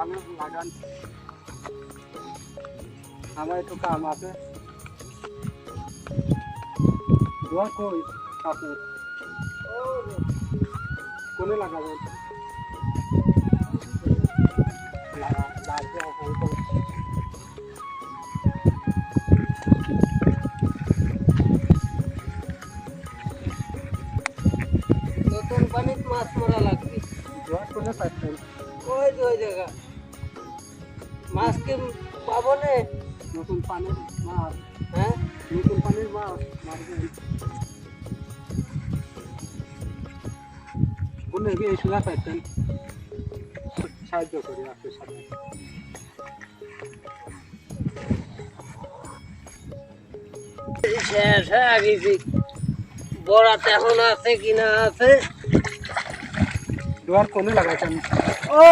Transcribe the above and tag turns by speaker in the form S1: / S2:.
S1: আলু লাগান, আমার একটু কাম আছে। দোয়া কই আপনি কোনে লাগাবেন?
S2: নতুন পানিতে মাছ মারা লাগবে।
S1: দোয়া কোনে পাচ্ছেন?
S2: ওই যে ওই জায়গা মাছ কি পাবো না?
S1: নতুন পানির মাছ,
S2: হ্যাঁ,
S1: নতুন পানির মাছ মারবেন কোনে গিয়ে সুদা পাচ্ছেন? সাহায্য করি আপনার সাথে।
S2: শেষ হয়ে গেছি। বরাত এখন আছে কিনা আছে।
S1: দোয়ার কোনে লাগাইছেন?
S2: ও